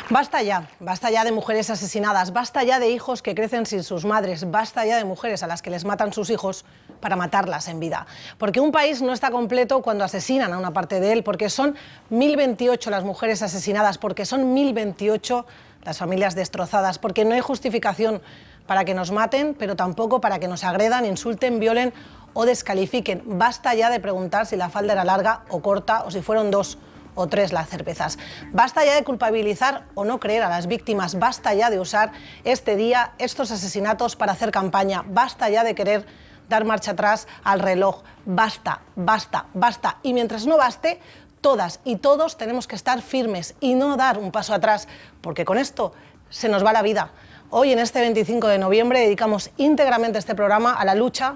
Basta ya de mujeres asesinadas, basta ya de hijos que crecen sin sus madres, basta ya de mujeres a las que les matan sus hijos para matarlas en vida. Porque un país no está completo cuando asesinan a una parte de él, porque son 1028 las mujeres asesinadas, porque son 1028 las familias destrozadas, porque no hay justificación para que nos maten, pero tampoco para que nos agredan, insulten, violen o descalifiquen. Basta ya de preguntar si la falda era larga o corta o si fueron 2 o 3 las cervezas. Basta ya de culpabilizar o no creer a las víctimas. Basta ya de usar este día, estos asesinatos para hacer campaña. Basta ya de querer dar marcha atrás al reloj. Basta, basta, basta. Y mientras no baste, todas y todos tenemos que estar firmes y no dar un paso atrás, porque con esto se nos va la vida. Hoy, en este 25 de noviembre, dedicamos íntegramente este programa a la lucha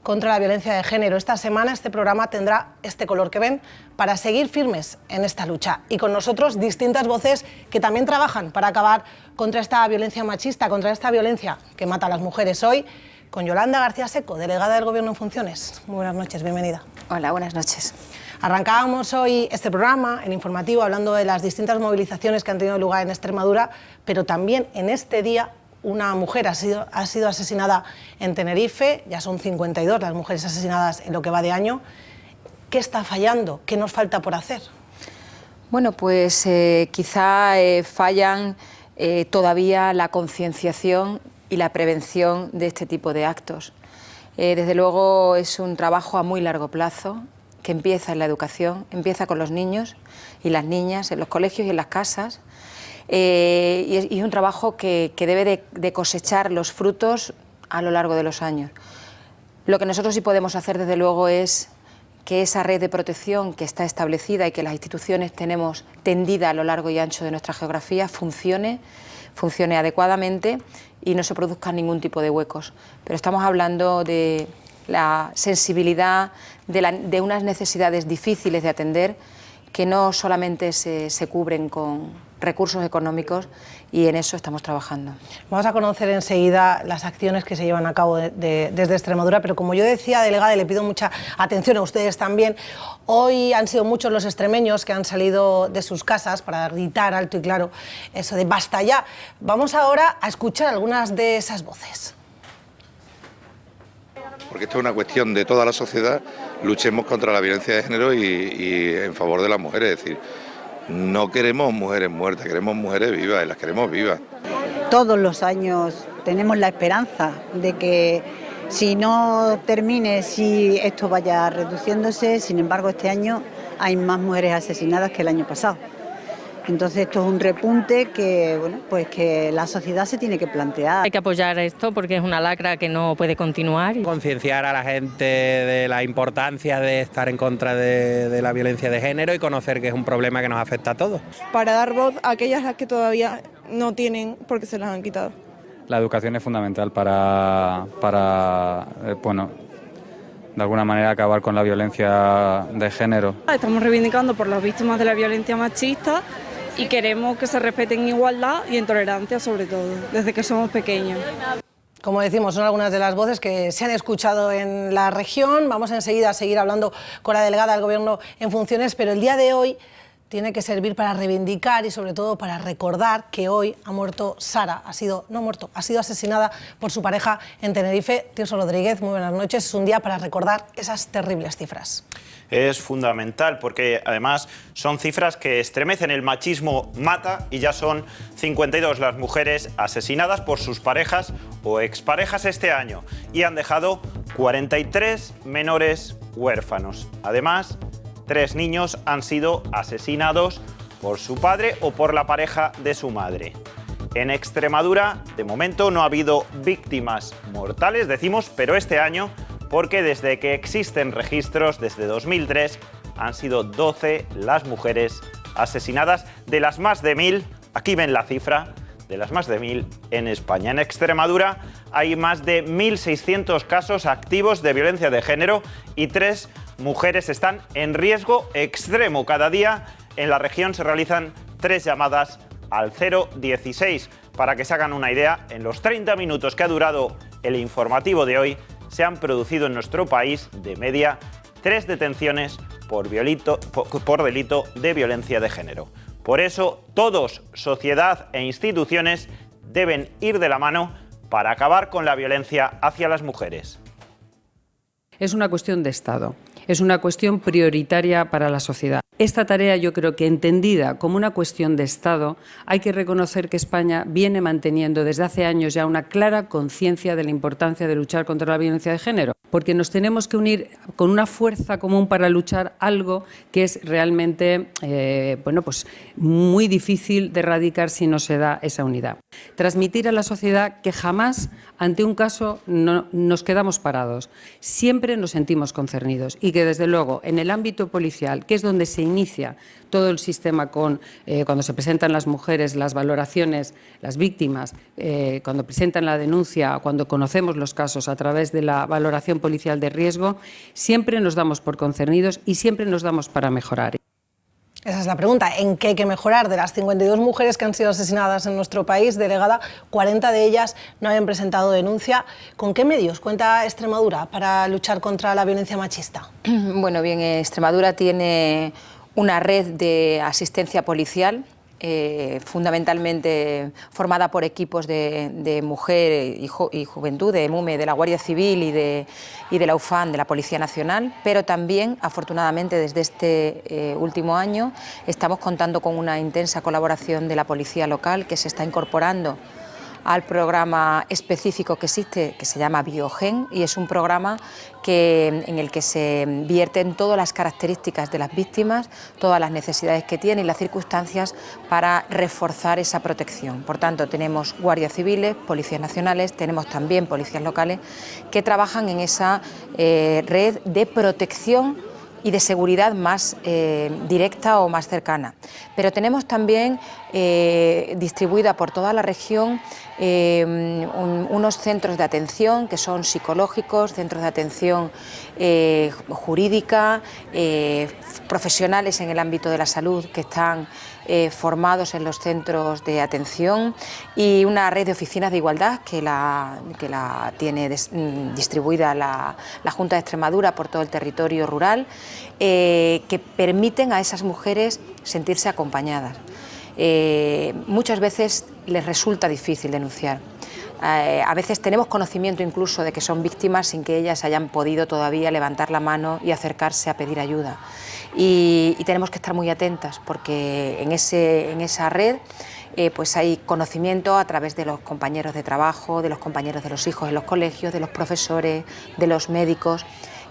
contra la violencia de género. Esta semana este programa tendrá este color que ven para seguir firmes en esta lucha. Y con nosotros distintas voces que también trabajan para acabar contra esta violencia machista, contra esta violencia que mata a las mujeres. Hoy con Yolanda García Seco, delegada del Gobierno en funciones. Muy buenas noches, bienvenida. Hola, buenas noches. Arrancábamos hoy este programa, el informativo, hablando de las distintas movilizaciones que han tenido lugar en Extremadura, pero también en este día una mujer ha sido asesinada en Tenerife. Ya son 52 las mujeres asesinadas en lo que va de año. ¿Qué está fallando? ¿Qué nos falta por hacer? Bueno, pues quizá fallan todavía la concienciación y la prevención de este tipo de actos. Desde luego es un trabajo a muy largo plazo que empieza en la educación, empieza con los niños y las niñas, en los colegios y en las casas. Y es un trabajo que debe de cosechar los frutos a lo largo de los años. Lo que nosotros sí podemos hacer, desde luego, es que esa red de protección que está establecida y que las instituciones tenemos tendida a lo largo y ancho de nuestra geografía funcione adecuadamente y no se produzcan ningún tipo de huecos. Pero estamos hablando de la sensibilidad, de unas necesidades difíciles de atender que no solamente se cubren con recursos económicos, y en eso estamos trabajando. Vamos a conocer enseguida las acciones que se llevan a cabo desde Extremadura, pero como yo decía, delegada, y le pido mucha atención a ustedes también, hoy han sido muchos los extremeños que han salido de sus casas para gritar alto y claro eso de basta ya. Vamos ahora a escuchar algunas de esas voces. Porque esto es una cuestión de toda la sociedad, luchemos contra la violencia de género y en favor de las mujeres, es decir, no queremos mujeres muertas, queremos mujeres vivas y las queremos vivas. Todos los años tenemos la esperanza de que si no termine, si esto vaya reduciéndose. Sin embargo, este año hay más mujeres asesinadas que el año pasado. Entonces esto es un repunte que, bueno, pues que la sociedad se tiene que plantear. Hay que apoyar esto porque es una lacra que no puede continuar. Concienciar a la gente de la importancia de estar en contra de la violencia de género y conocer que es un problema que nos afecta a todos. Para dar voz a aquellas que todavía no tienen porque se las han quitado. La educación es fundamental para bueno, de alguna manera acabar con la violencia de género. Estamos reivindicando por las víctimas de la violencia machista y queremos que se respeten igualdad y en tolerancia, sobre todo, desde que somos pequeños. Como decimos, son algunas de las voces que se han escuchado en la región. Vamos enseguida a seguir hablando con la delegada del Gobierno en funciones, pero el día de hoy tiene que servir para reivindicar y sobre todo para recordar que hoy ha muerto Sara, ha sido asesinada por su pareja en Tenerife. Tirso Rodríguez, muy buenas noches. Es un día para recordar esas terribles cifras. Es fundamental porque además son cifras que estremecen. El machismo mata y ya son 52 las mujeres asesinadas por sus parejas o exparejas este año y han dejado 43 menores huérfanos. Además, 3 niños han sido asesinados por su padre o por la pareja de su madre. En Extremadura, de momento, no ha habido víctimas mortales, decimos, pero este año, porque desde que existen registros, desde 2003, han sido 12 las mujeres asesinadas, de las más de 1000, aquí ven la cifra, de las más de 1000 en España. En Extremadura hay más de 1.600 casos activos de violencia de género y 3 mujeres están en riesgo extremo. Cada día en la región se realizan 3 llamadas al 016. Para que se hagan una idea, en los 30 minutos que ha durado el informativo de hoy, se han producido en nuestro país, de media, 3 detenciones por delito de violencia de género. Por eso, todos, sociedad e instituciones, deben ir de la mano para acabar con la violencia hacia las mujeres. Es una cuestión de Estado, es una cuestión prioritaria para la sociedad. Esta tarea, yo creo que entendida como una cuestión de Estado, hay que reconocer que España viene manteniendo desde hace años ya una clara conciencia de la importancia de luchar contra la violencia de género, porque nos tenemos que unir con una fuerza común para luchar algo que es realmente muy difícil de erradicar si no se da esa unidad. Transmitir a la sociedad que jamás ante un caso no nos quedamos parados, siempre nos sentimos concernidos y que desde luego en el ámbito policial, que es donde se inicia todo el sistema cuando se presentan las mujeres, las valoraciones, las víctimas, cuando presentan la denuncia, cuando conocemos los casos a través de la valoración policial de riesgo, siempre nos damos por concernidos y siempre nos damos para mejorar. Esa es la pregunta, ¿en qué hay que mejorar? De las 52 mujeres que han sido asesinadas en nuestro país, delegada, 40 de ellas no habían presentado denuncia. ¿Con qué medios cuenta Extremadura para luchar contra la violencia machista? Bueno, bien, Extremadura tiene una red de asistencia policial, fundamentalmente formada por equipos de mujer y juventud, de MUME, de la Guardia Civil y de la UFAN, de la Policía Nacional, pero también, afortunadamente, desde este último año estamos contando con una intensa colaboración de la Policía Local, que se está incorporando al programa específico que existe, que se llama Biogen, y es un programa en el que se vierten todas las características de las víctimas, todas las necesidades que tienen y las circunstancias para reforzar esa protección. Por tanto, tenemos guardias civiles, policías nacionales, tenemos también policías locales que trabajan en esa red de protección y de seguridad más directa o más cercana. Pero tenemos también distribuida por toda la región unos centros de atención que son psicológicos, centros de atención jurídica, profesionales en el ámbito de la salud que están formados en los centros de atención y una red de oficinas de igualdad que la tiene distribuida la Junta de Extremadura por todo el territorio rural, que permiten a esas mujeres sentirse acompañadas. Muchas veces les resulta difícil denunciar. A veces tenemos conocimiento incluso de que son víctimas sin que ellas hayan podido todavía levantar la mano y acercarse a pedir ayuda. Y tenemos que estar muy atentas porque en esa red pues hay conocimiento a través de los compañeros de trabajo, de los compañeros de los hijos en los colegios, de los profesores, de los médicos,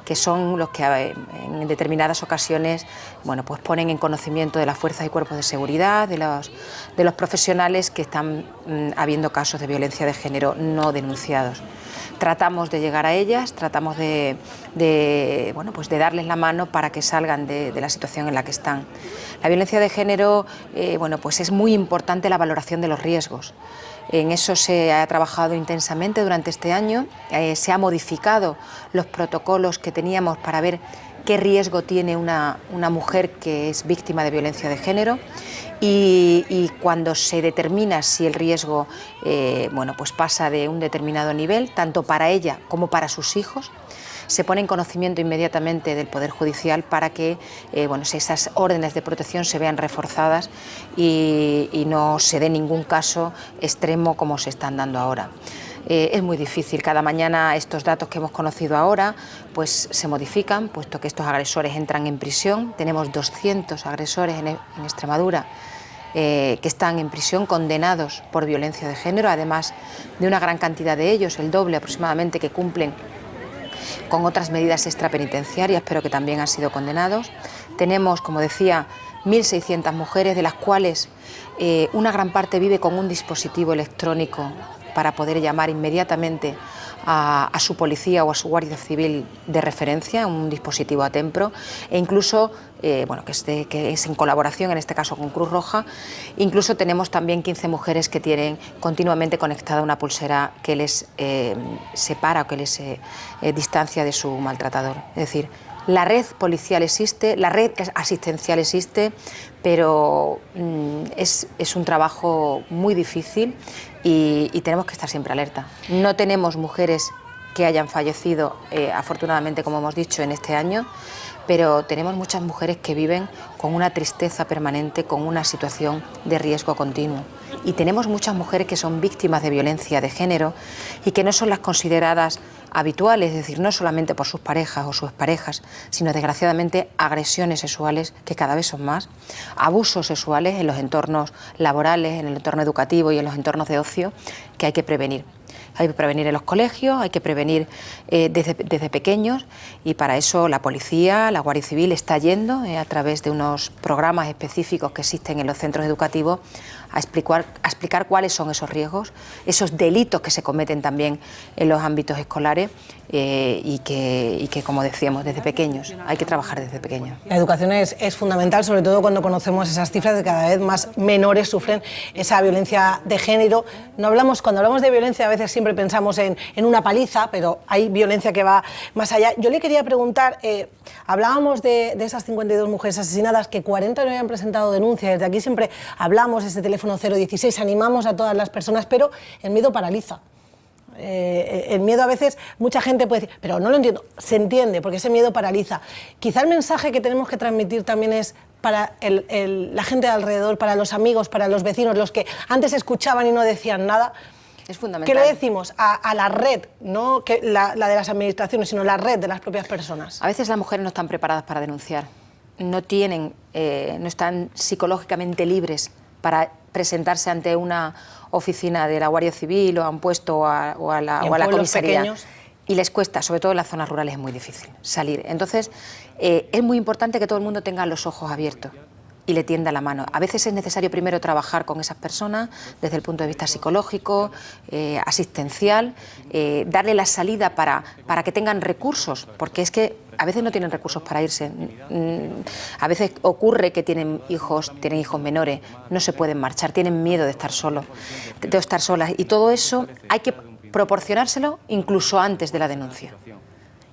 que son los que en determinadas ocasiones pues ponen en conocimiento de las fuerzas y cuerpos de seguridad, de los profesionales que están habiendo casos de violencia de género no denunciados. Tratamos de llegar a ellas, tratamos de darles la mano para que salgan de la situación en la que están. La violencia de género, pues es muy importante la valoración de los riesgos. En eso se ha trabajado intensamente durante este año, se han modificado los protocolos que teníamos para ver qué riesgo tiene una mujer que es víctima de violencia de género y cuando se determina si el riesgo pues pasa de un determinado nivel, tanto para ella como para sus hijos, se pone en conocimiento inmediatamente del Poder Judicial para que esas órdenes de protección se vean reforzadas y no se dé ningún caso extremo como se están dando ahora. Es muy difícil, cada mañana estos datos que hemos conocido ahora pues se modifican, puesto que estos agresores entran en prisión. Tenemos 200 agresores en Extremadura que están en prisión condenados por violencia de género, además de una gran cantidad de ellos, el doble aproximadamente, que cumplen con otras medidas extrapenitenciarias, pero que también han sido condenados. Tenemos, como decía, 1.600 mujeres, de las cuales una gran parte vive con un dispositivo electrónico para poder llamar inmediatamente a su policía o a su guardia civil de referencia, un dispositivo Atempro, e incluso, que es en colaboración, en este caso con Cruz Roja. Incluso tenemos también 15 mujeres que tienen continuamente conectada una pulsera que les separa o que les distancia de su maltratador. Es decir, la red policial existe, la red asistencial existe, pero es un trabajo muy difícil y tenemos que estar siempre alerta. No tenemos mujeres que hayan fallecido, afortunadamente, como hemos dicho, en este año, pero tenemos muchas mujeres que viven con una tristeza permanente, con una situación de riesgo continuo. Y tenemos muchas mujeres que son víctimas de violencia de género y que no son las consideradas habituales, es decir, no solamente por sus parejas o sus exparejas, sino desgraciadamente agresiones sexuales, que cada vez son más, abusos sexuales en los entornos laborales, en el entorno educativo y en los entornos de ocio, que hay que prevenir. Hay que prevenir en los colegios, hay que prevenir desde pequeños, y para eso la policía, la Guardia Civil está yendo a través de unos programas específicos que existen en los centros educativos a explicar cuáles son esos riesgos, esos delitos que se cometen también en los ámbitos escolares y que, como decíamos, desde pequeños, hay que trabajar desde pequeños. La educación es fundamental, sobre todo cuando conocemos esas cifras de que cada vez más menores sufren esa violencia de género. Cuando hablamos de violencia a veces siempre pensamos en una paliza, pero hay violencia que va más allá. Yo le quería preguntar, hablábamos de esas 52 mujeres asesinadas, que 40 no habían presentado denuncia. Desde aquí siempre hablamos, ese teléfono 016, animamos a todas las personas, pero el miedo paraliza. El miedo a veces, mucha gente puede decir, pero no lo entiendo, se entiende, porque ese miedo paraliza. Quizá el mensaje que tenemos que transmitir también es para la gente de alrededor, para los amigos, para los vecinos, los que antes escuchaban y no decían nada. Es fundamental. ¿Qué le decimos a la red, no que la de las administraciones, sino la red de las propias personas? A veces las mujeres no están preparadas para denunciar, no están psicológicamente libres para presentarse ante una oficina de la Guardia Civil o a un puesto o a la comisaría. Pequeños. Y les cuesta, sobre todo en las zonas rurales, es muy difícil salir. Entonces, es muy importante que todo el mundo tenga los ojos abiertos y le tienda la mano. A veces es necesario primero trabajar con esas personas desde el punto de vista psicológico, asistencial, darle la salida para que tengan recursos, porque es que a veces no tienen recursos para irse. A veces ocurre que tienen hijos menores, no se pueden marchar, tienen miedo de estar solos, de estar solas, y todo eso hay que proporcionárselo incluso antes de la denuncia.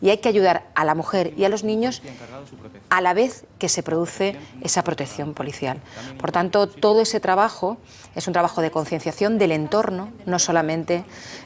Y hay que ayudar a la mujer y a los niños a la vez que se produce esa protección policial. Por tanto, todo ese trabajo es un trabajo de concienciación del entorno, no solamente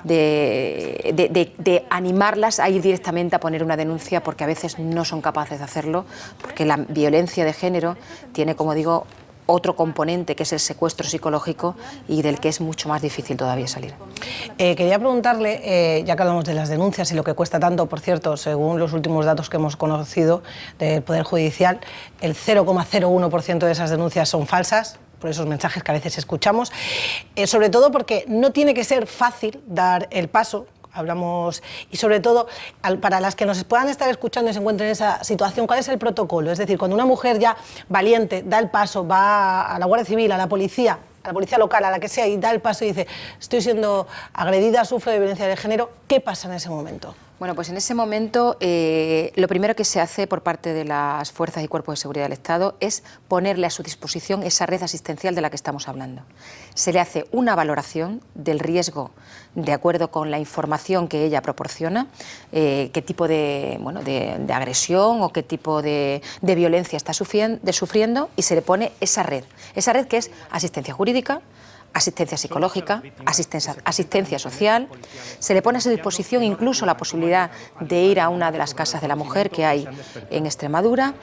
de animarlas a ir directamente a poner una denuncia, porque a veces no son capaces de hacerlo, porque la violencia de género tiene, como digo, otro componente, que es el secuestro psicológico, y del que es mucho más difícil todavía salir. Quería preguntarle, ya que hablamos de las denuncias y lo que cuesta tanto, por cierto, según los últimos datos que hemos conocido del Poder Judicial, el 0,01% de esas denuncias son falsas, por esos mensajes que a veces escuchamos, sobre todo porque no tiene que ser fácil dar el paso. Hablamos, y sobre todo, para las que nos puedan estar escuchando y se encuentren en esa situación, ¿cuál es el protocolo? Es decir, cuando una mujer ya valiente da el paso, va a la Guardia Civil, a la policía local, a la que sea, y da el paso y dice, estoy siendo agredida, sufro de violencia de género, ¿qué pasa en ese momento? Bueno, pues en ese momento lo primero que se hace por parte de las fuerzas y cuerpos de seguridad del Estado es ponerle a su disposición esa red asistencial de la que estamos hablando. Se le hace una valoración del riesgo de acuerdo con la información que ella proporciona, qué tipo de agresión o qué tipo de violencia está sufriendo, y se le pone esa red que es asistencia jurídica, asistencia psicológica, asistencia social. Se le pone a su disposición incluso la posibilidad de ir a una de las casas de la mujer que hay en Extremadura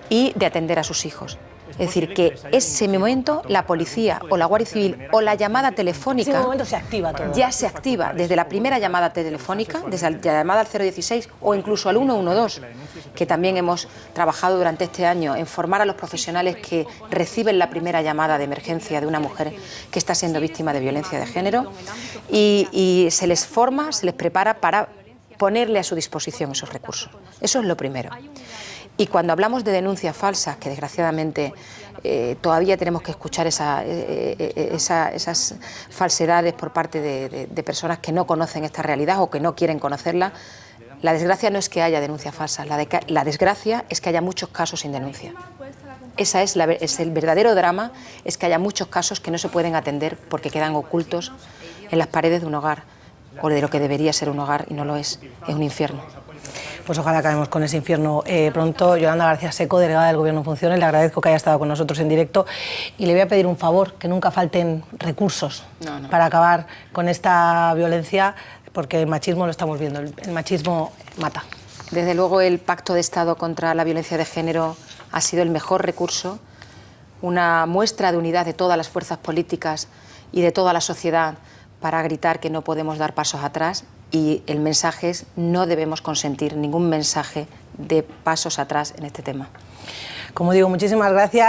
y de atender a sus hijos. Es decir, que ese momento la policía o la Guardia Civil o la llamada telefónica... Ese momento se activa todo. Ya se activa desde la primera llamada telefónica, desde la llamada al 016 o incluso al 112, que también hemos trabajado durante este año en formar a los profesionales que reciben la primera llamada de emergencia de una mujer que está siendo víctima de violencia de género, y se les forma, se les prepara para ponerle a su disposición esos recursos. Eso es lo primero. Y cuando hablamos de denuncias falsas, que desgraciadamente todavía tenemos que escuchar esas falsedades por parte de personas que no conocen esta realidad o que no quieren conocerla, la desgracia no es que haya denuncias falsas, la desgracia es que haya muchos casos sin denuncia. Ese es el verdadero drama, es que haya muchos casos que no se pueden atender porque quedan ocultos en las paredes de un hogar, o de lo que debería ser un hogar y no lo es un infierno. Pues ojalá acabemos con ese infierno pronto. Yolanda García Seco, delegada del Gobierno en Funciones, le agradezco que haya estado con nosotros en directo y le voy a pedir un favor, que nunca falten recursos para acabar con esta violencia, porque el machismo lo estamos viendo, el machismo mata. Desde luego el Pacto de Estado contra la Violencia de Género ha sido el mejor recurso, una muestra de unidad de todas las fuerzas políticas y de toda la sociedad para gritar que no podemos dar pasos atrás, y el mensaje es: no debemos consentir ningún mensaje de pasos atrás en este tema. Como digo, muchísimas gracias.